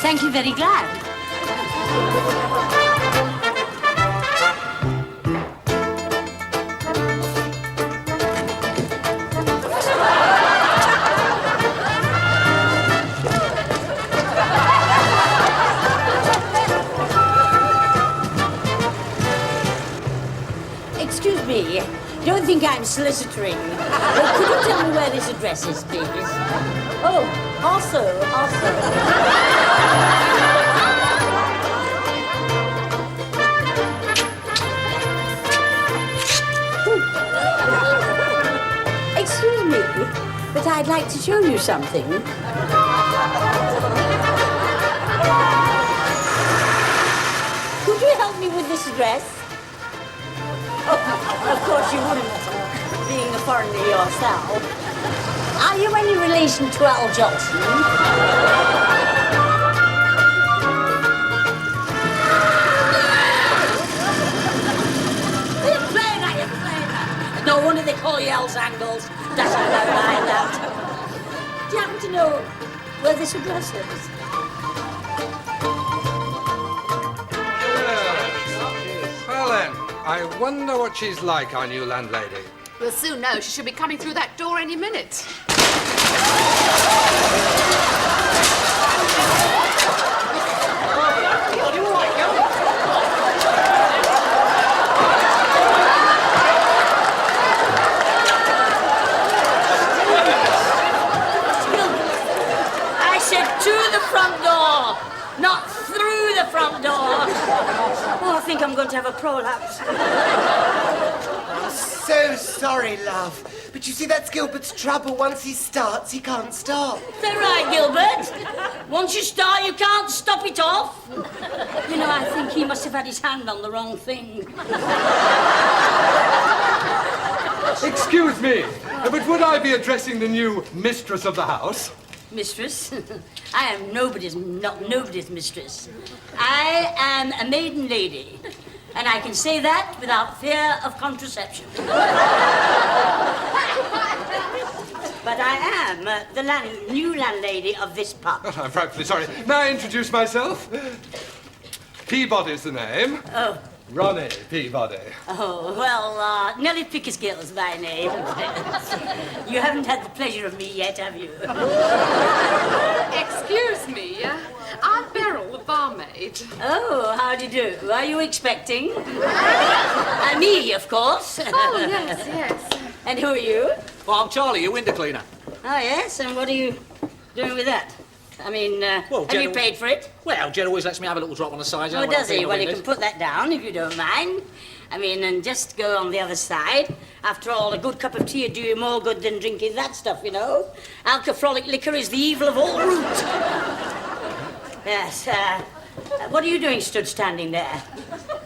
thank you, very glad. Excuse me, don't think I'm soliciting. Could you tell me where this address is, please? Oh, also. Excuse me, but I'd like to show you something. Could you help me with this address? Oh, of course you wouldn't, being a foreigner yourself. Are you any relation to Al Johnson? No wonder they call you Al's Angles. That's how I find out. Do you happen to know where this address is? Well then, I wonder what she's like, our new landlady. We'll soon know. She should be coming through that door any minute. I said to the front door, not through the front door. Oh, I think I'm going to have a prolapse. I'm so sorry, love. But you see, that's Gilbert's trouble. Once he starts, he can't stop. Is that right, Gilbert? Once you start, you can't stop it off. You know, I think he must have had his hand on the wrong thing. Excuse me, but would I be addressing the new mistress of the house? Mistress? I am nobody's mistress. I am a maiden lady, and I can say that without fear of contraception. But I am the new landlady of this pub. Oh, I'm frightfully sorry. May I introduce myself? Peabody's the name. Oh. Ronnie Peabody. Oh, well, Nellie Pickersgill's my name. You haven't had the pleasure of me yet, have you? Excuse me, I'm Beryl, the barmaid. Oh, how do you do? Are you expecting? Me, of course. Oh, yes. And who are you? Well, I'm Charlie, your window cleaner. Oh, yes, and what are you doing with that? I mean, have you paid for it? Well, Jen always lets me have a little drop on the side. Oh, does he? Well, you can put that down if you don't mind. I mean, and just go on the other side. After all, a good cup of tea would do you more good than drinking that stuff, you know. Alcoholic liquor is the evil of all root. Yes, what are you doing standing there?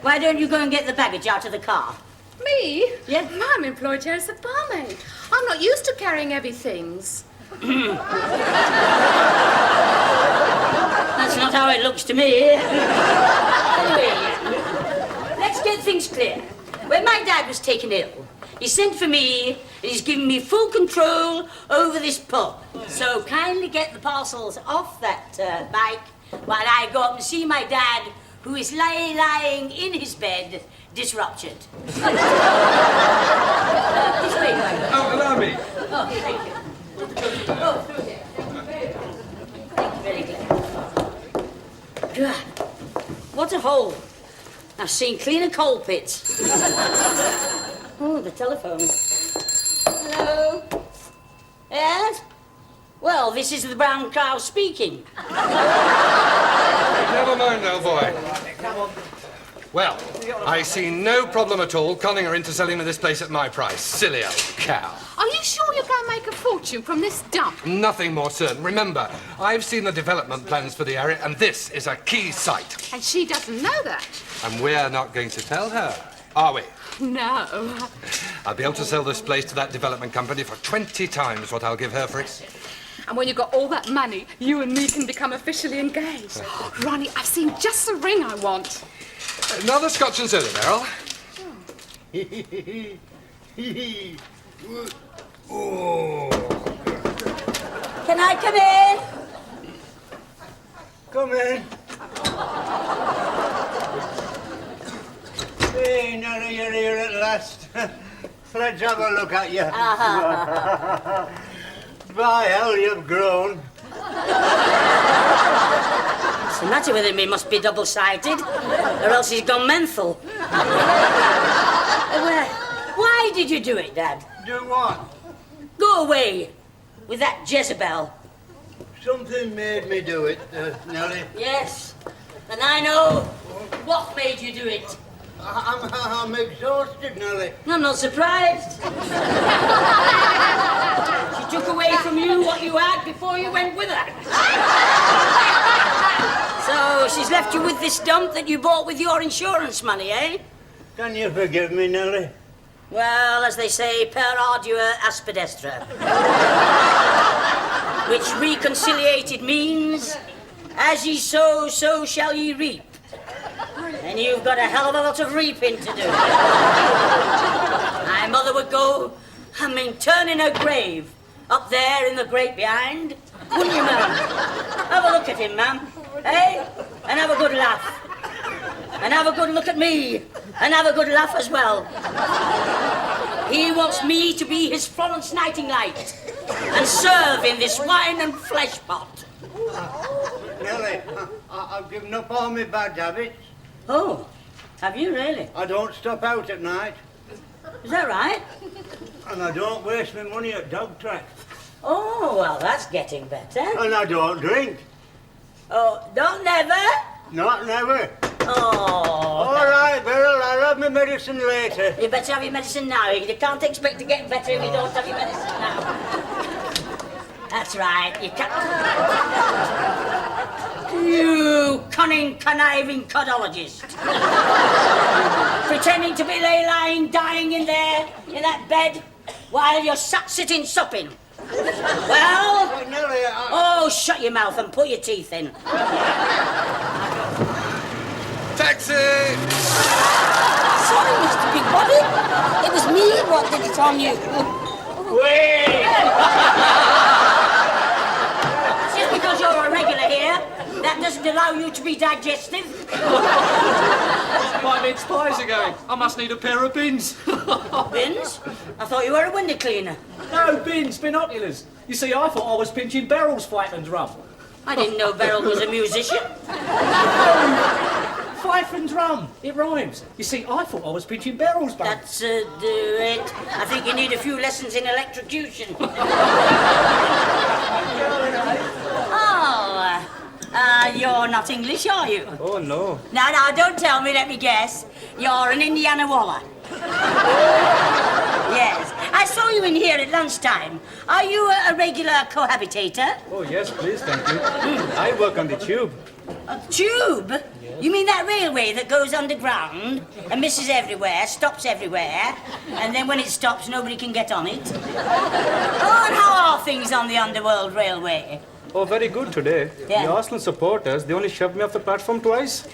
Why don't you go and get the baggage out of the car? Me? Yeah? I'm employed here as a barmaid. I'm not used to carrying heavy things. That's not how it looks to me. Anyway, let's get things clear. When my dad was taken ill, he sent for me and he's given me full control over this pub. So kindly get the parcels off that bike while I go up and see my dad, who is lying in his bed, disrupted. This way. Oh, allow me. Oh, thank you. Oh, through here. Thank you, very glad. God, what a hole. I've seen cleaner coal pits. Oh, the telephone. Hello? Yes? Well, this is the brown cow speaking. Never mind, old boy. Well, I see no problem at all conning her into selling me this place at my price. Silly old cow. Are you sure you're going to make a fortune from this dump? Nothing more certain. Remember, I've seen the development plans for the area, and this is a key site. And she doesn't know that. And we're not going to tell her, are we? No. I'll be able to sell this place to that development company for 20 times what I'll give her for it. And when you've got all that money, you and me can become officially engaged. Ronnie, I've seen just the ring I want. Another scotch and soda, Beryl. Can I come in? Come in. Hey, Nellie, you're here at last. Let's have a look at you. By hell, you've grown. What's the matter with him? He must be double-sided, or else he's gone mental. Why did you do it, Dad? Do what? Go away with that Jezebel. Something made me do it, Nellie. Yes, and I know what made you do it. I'm exhausted, Nellie. I'm not surprised. She took away from you what you had before you went with her. So she's left you with this dump that you bought with your insurance money, eh? Can you forgive me, Nellie? Well, as they say, per ardua aspidestra. Which reconciliated means, as ye sow, so shall ye reap. And you've got a hell of a lot of reaping to do. My mother would go, turn in her grave, up there in the grate behind. Wouldn't you, ma'am? Have a look at him, ma'am. Eh? And have a good laugh. And have a good look at me. And have a good laugh as well. He wants me to be his Florence Nightingale and serve in this wine and flesh pot. Nellie, I've given up all my bad habits. Oh, have you really? I don't stop out at night. Is that right? And I don't waste my money at dog tracks. Oh, well, that's getting better. And I don't drink. Oh, don't never? Not never. Oh. All right, Beryl, I'll have my medicine later. You better have your medicine now. You can't expect to get better if you don't have your medicine now. That's right, you can't. You cunning, conniving codologist. Pretending to be lying, dying in there, in that bed, while you're sat sitting supping. Well? Nellie, Oh, shut your mouth and put your teeth in. Taxi! Sorry, Mr. Big Body. It was me what did it on you. wait! Just because you're a regular here, that doesn't allow you to be digestive. My mince pies are going. I must need a pair of bins. Bins? I thought you were a window cleaner. No, bins, binoculars. You see, I thought I was pinching Beryl's fife and drum. I didn't know Beryl was a musician. Fife and drum. It rhymes. You see, I thought I was pinching Beryl's bum. That's do it. I think you need a few lessons in electrocution. You're not English, are you? Oh, no. No, don't tell me, let me guess. You're an Indiana Waller. Yes. I saw you in here at lunchtime. Are you a regular cohabitator? Oh, yes, please, thank you. I work on the tube. A tube? Yes. You mean that railway that goes underground and misses everywhere, stops everywhere, and then when it stops, nobody can get on it? Oh, and how are things on the Underworld Railway? Oh, very good today. Yeah. The Arsenal supporters, they only shoved me off the platform twice.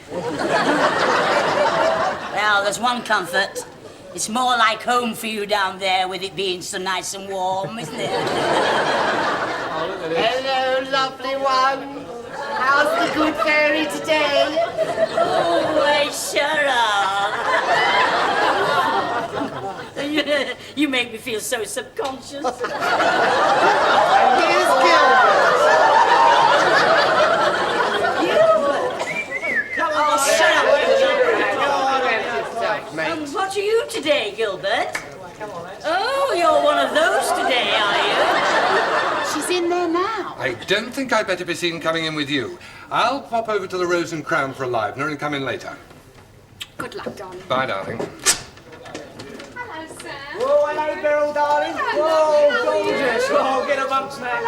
Well, there's one comfort. It's more like home for you down there with it being so nice and warm, isn't it? Hello, lovely one. How's the good fairy today? Oh, I sure are. You make me feel so subconscious. Here's Gilbert. Oh, shut up. Mate. What are you today, Gilbert? Oh, you're one of those today, are you? She's in there now. I don't think I'd better be seen coming in with you. I'll pop over to the Rose and Crown for a livener and come in later. Good luck, darling. Bye, darling. Hello, Sam. Oh, hello, Beryl, darling. Hello, how are you? Yes, oh, get a bump snack.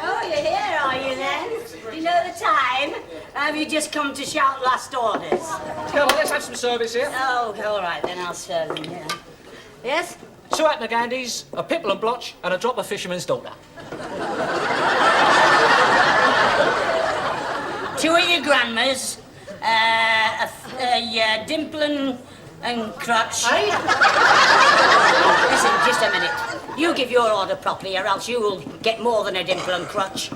Oh, you're here, are you then? Do you know the time? Have you just come to shout last orders? Come on, let's have some service here. Oh, all right, then I'll serve them, yeah. Yes? 2 Apnagandis, a pipple and blotch, and a drop of fisherman's daughter. 2 of your grandmas, a dimple and crutch. Listen, just a minute. You give your order properly, or else you will get more than a dimple and crutch.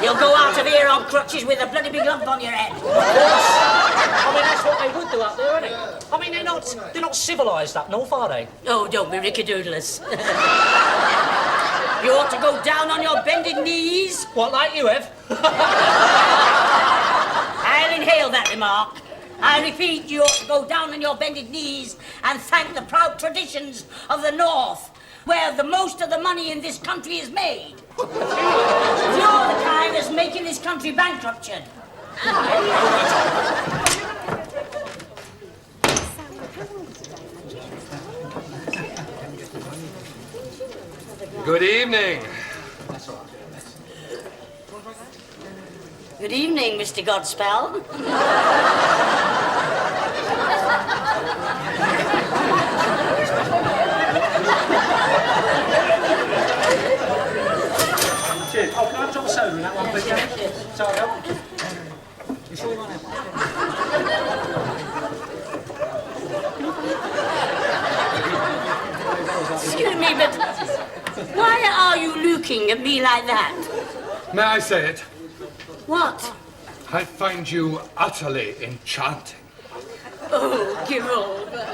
You'll go out of here on crutches with a bloody big lump on your head. I mean, that's what they would do up there, isn't it? I mean, they're not civilised up north, are they? Oh, don't be rickadoodlers. You ought to go down on your bended knees. What, like you have? I'll inhale that remark. I repeat, you ought to go down on your bended knees and thank the proud traditions of the North, where the most of the money in this country is made. You're the kind that's making this country bankrupted. Good evening. Good evening, Mr. Godspell. Cheers. Oh, can I drop a soda in that one, please? Sorry, help. You sure you want that one? Excuse me, but why are you looking at me like that? May I say it? What? I find you utterly enchanting. Oh, give over.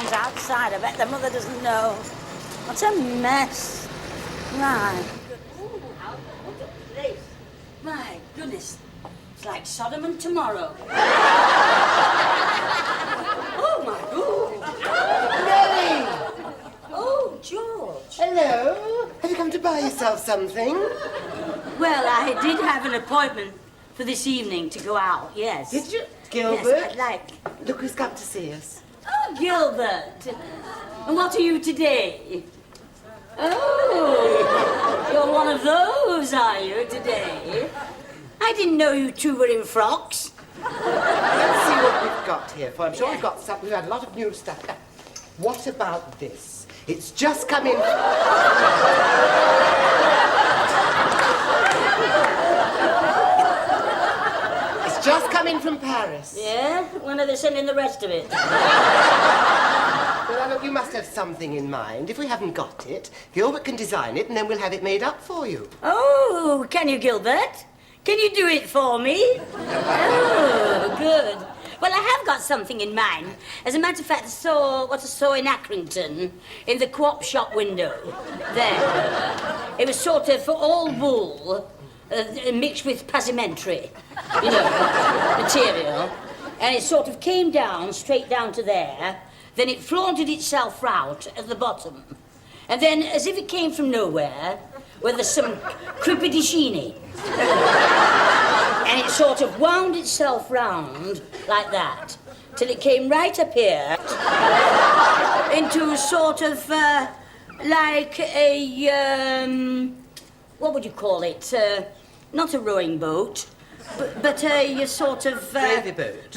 Outside, I bet the mother doesn't know. What a mess. Right. My goodness. It's like Sodom and tomorrow. Oh, my God. Nellie! Oh, George. Hello. Have you come to buy yourself something? Well, I did have an appointment for this evening to go out, yes. Did you? Gilbert? Yes, I'd like. Look who's come to see us. Oh, Gilbert. And what are you today? Oh, you're one of those, are you, today? I didn't know you two were in frocks. Let's see what we've got here for. I'm sure we've got some. We've had a lot of new stuff. What about this? It's just come in. It's just come in from Paris. Yeah? When are they sending the rest of it? Well, now, look, you must have something in mind. If we haven't got it, Gilbert can design it, and then we'll have it made up for you. Oh, can you, Gilbert? Can you do it for me? Oh, good. Well, I have got something in mind. As a matter of fact, I saw in Accrington, in the co-op shop window, there. It was sort of all wool, mixed with passementerie, you know, material. And it sort of came down, straight down to there. Then it flaunted itself out at the bottom. And then, as if it came from nowhere, where there's some crepidicini. And it sort of wound itself round like that, till it came right up here into a sort of, like a, what would you call it? Not a rowing boat. But a sort of... Gravy boat.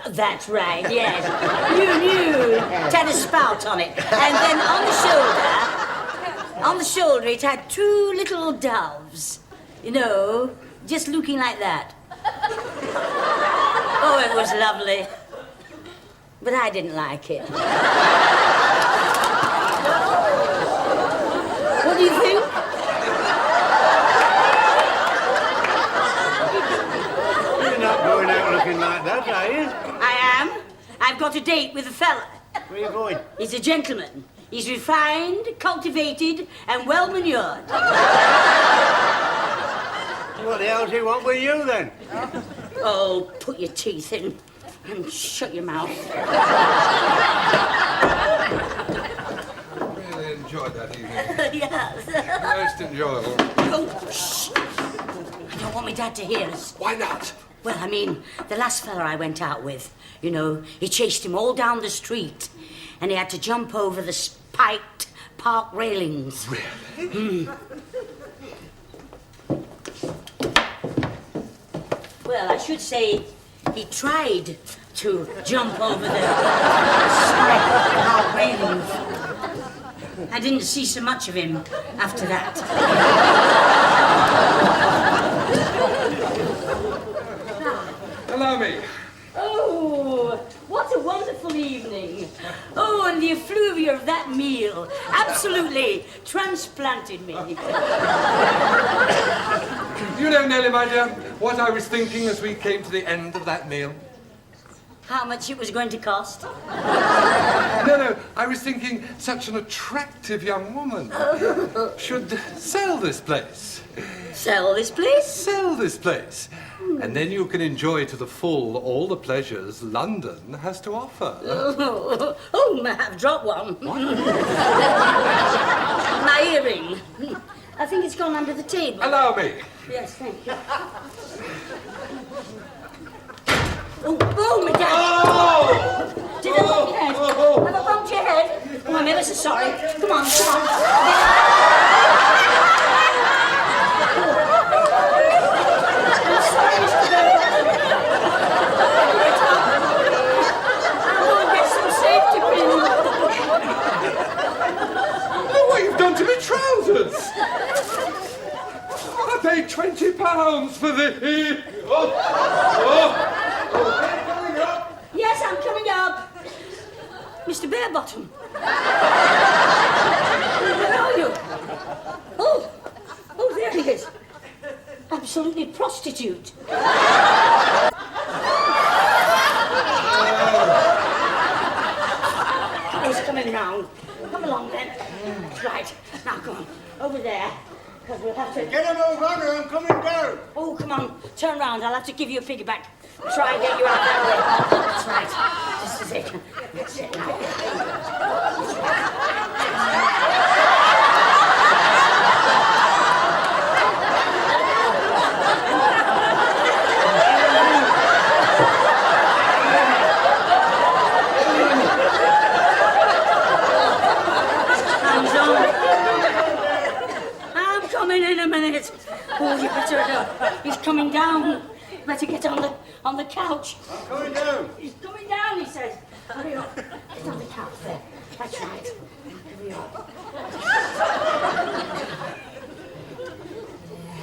That's right, yes. New. It had a spout on it. And then on the shoulder, it had two little doves. You know, just looking like that. Oh, it was lovely. But I didn't like it. What do you think? Going out looking like that, are you? I am. I've got a date with a fella. Where are you going? He's a gentleman. He's refined, cultivated, and well manured. What the hell do you want with you, then? Oh, put your teeth in and shut your mouth. Really enjoyed that evening. Yes. Most enjoyable. Oh, shh. I don't want my dad to hear us. Why not? Well, I mean, the last fella I went out with, you know, he chased him all down the street and he had to jump over the spiked park railings. Really? Well, I should say he tried to jump over the spiked park railings. I didn't see so much of him after that. Allow me. Oh, what a wonderful evening. Oh, and the effluvia of that meal absolutely transplanted me. You know, Nellie, my dear, what I was thinking as we came to the end of that meal? How much it was going to cost? No, I was thinking such an attractive young woman should sell this place. Sell this place? Sell this place. And then you can enjoy to the full all the pleasures London has to offer. Oh, I have dropped one. My earring. I think it's gone under the table. Allow me. Yes, thank you. Oh, my dad! Oh! Did I bump your head? Have I bumped your head? Oh, I'm ever so sorry. Come on, come on. I'm sorry, Mr. Burbank. I'll go and get some safety pins. Oh, what you've done to my trousers! I paid £20 for this. Yes, I'm coming up. Mr. Barebottom. Where are you? Oh, there he is. Absolutely prostitute. He's coming round. Come along then. Right, now come on. Over there. Because we'll have to... Get him over, I'm coming down. Oh, come on. Turn round. I'll have to give you a piggyback. Try and get you out that way. That's right. Just a second. That's it now. Hands on. I'm coming in a minute. Oh, you better go. He's coming down. Better get on the couch. I'm coming down. He's coming down, he says. Hurry up. Get on the couch there. That's right. Hurry up.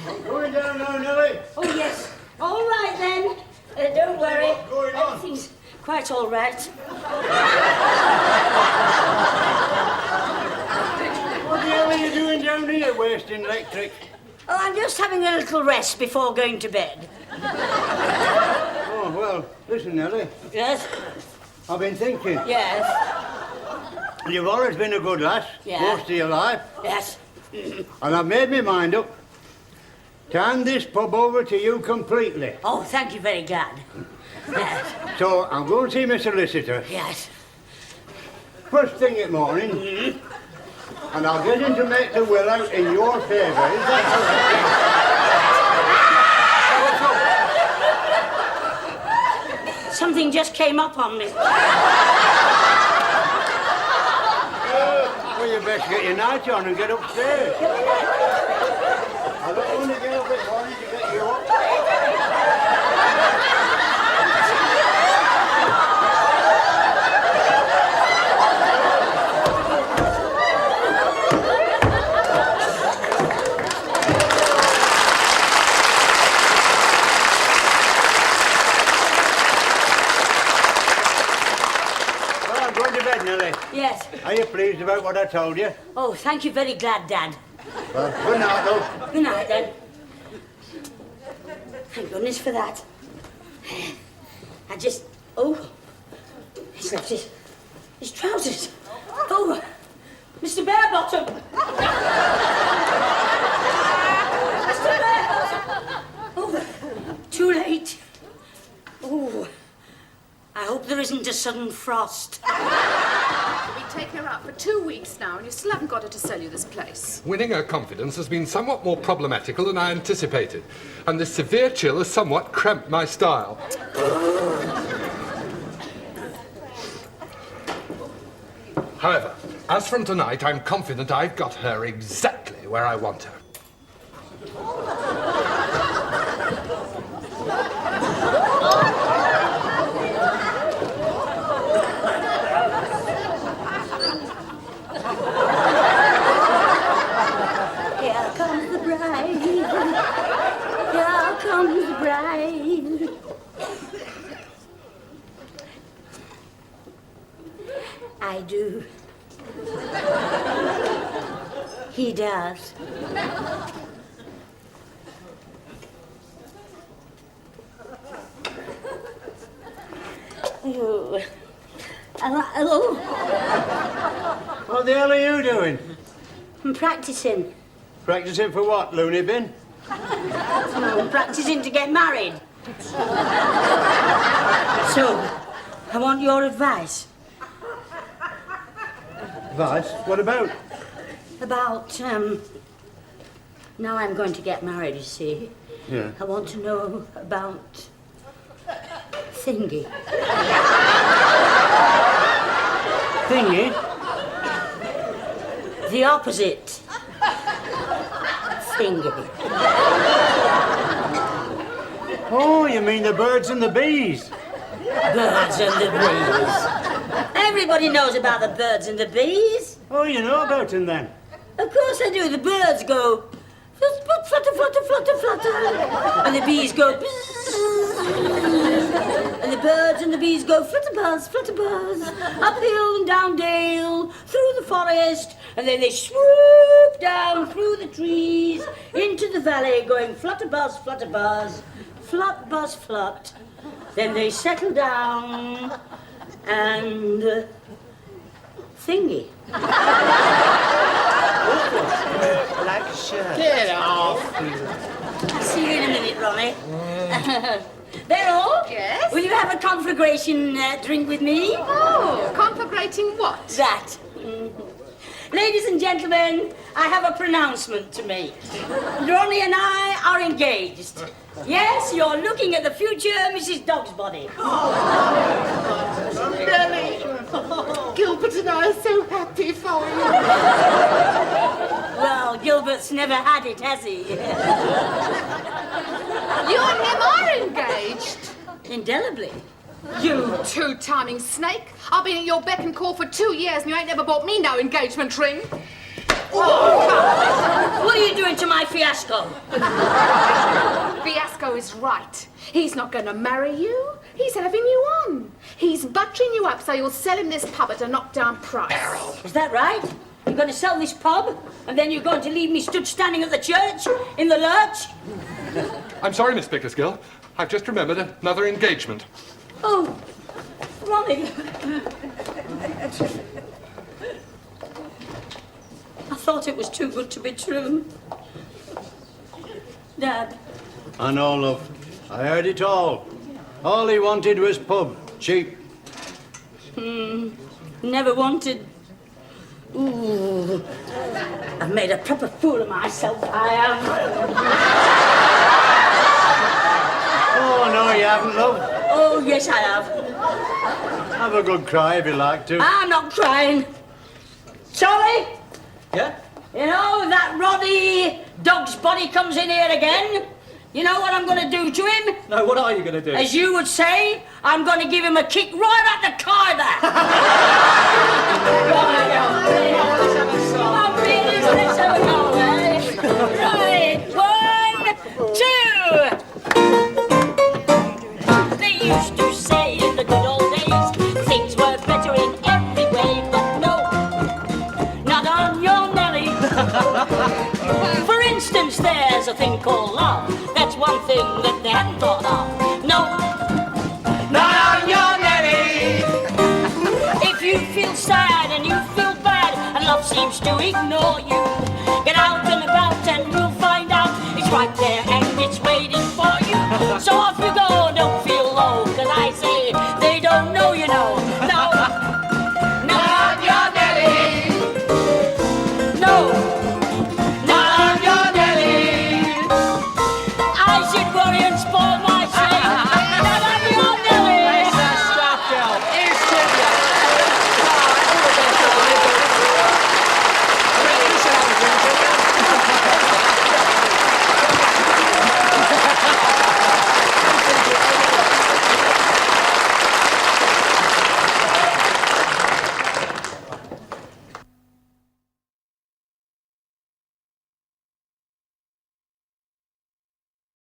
I'm going down now, Nellie. Oh, yes. All right, then. Don't worry. What's going on? Everything's quite all right. What the hell are you doing down here, wasting electric? Oh, I'm just having a little rest before going to bed. Oh, well, listen, Nellie. Yes? I've been thinking. Yes. You've always been a good lass, Yeah. most of your life. Yes. And I've made my mind up to hand this pub over to you completely. Oh, thank you very glad. Yes. So I'm going to see my solicitor Yes. first thing in the morning, and I'll get him to make the will out in your favour. Is that Something just came up on me. Well, you best get your night on and get upstairs. I don't want to get up this morning to get you up. Well, I'm going to bed, Nellie. Yes. Are you pleased about what I told you? Oh, thank you very glad, Dad. Well, good night, love. Good night, then. Thank goodness for that. I just... Oh. He's left his trousers. Oh. Mr. Barebottom. Mr. Barebottom. Oh. Too late. Oh. I hope there isn't a sudden frost. We take her up. out for 2 weeks now, and you still haven't got her to sell you this place. Winning her confidence has been somewhat more problematical than I anticipated, and this severe chill has somewhat cramped my style. However, as from tonight, I'm confident I've got her exactly where I want her. Here comes the bride. Here comes the bride. I do. He does. Oh. Hello. What the hell are you doing? I'm practicing. Practicing for what, loony bin? I'm practicing to get married. So, I want your advice. Advice? What about? About, now I'm going to get married, you see. Yeah. I want to know about thingy. Thingy? The opposite. Thingy. Oh, you mean the birds and the bees? Birds and the bees. Everybody knows about the birds and the bees. Oh, you know about them then? Of course I do. The birds go flutter, flutter, flutter, flutter. And the bees go bzzz. And the birds and the bees go flutter buzz, uphill and down dale, through the forest, and then they swoop down through the trees into the valley, going flutter buzz, flut buzz, flut. Then they settle down and thingy. Like a shirt. Get off. I'll see you in a minute, Ronnie. Beryl? Yes? Will you have a conflagration drink with me? Oh, conflagrating what? That. Ladies and gentlemen, I have a pronouncement to make. Ronnie and I are engaged. Yes, you're looking at the future Mrs. Dogsbody. Nellie! Gilbert and I are so happy for you. Well, Gilbert's never had it, has he? You and him are engaged. Indelibly. You two-timing snake. I've been at your beck and call for 2 years and you ain't never bought me no engagement ring. What are you doing to my fiasco? Fiasco is right. He's not going to marry you. He's having you on. He's buttering you up so you'll sell him this pub at a knockdown price. Is that right? You're going to sell this pub, and then you're going to leave me stood standing at the church in the lurch? I'm sorry, Miss Bickersgill. I've just remembered another engagement. Oh, Ronnie. I thought it was too good to be true. Dad. I know, love. I heard it all. All he wanted was pub. Cheap. Never wanted. Ooh. I've made a proper fool of myself, I am. Oh, no, you haven't, love. Oh, yes, I have. Have a good cry if you like to. I'm not crying. Charlie? Yeah? You know, that Roddy dog's body comes in here again. You know what I'm going to do to him? No, what are you going to do? As you would say, I'm going to give him a kick right at the carver. Oh, really? Let's have a go, eh? Right, 1, 2. They used to say in the good old days, things were better in every way, but no, not on your Nellie. For instance, there's a thing called love. That's one thing that they hadn't thought of. No, not on your Nellie. If you feel sad and you feel bad and love seems to ignore you, get out and about and you'll find out it's right there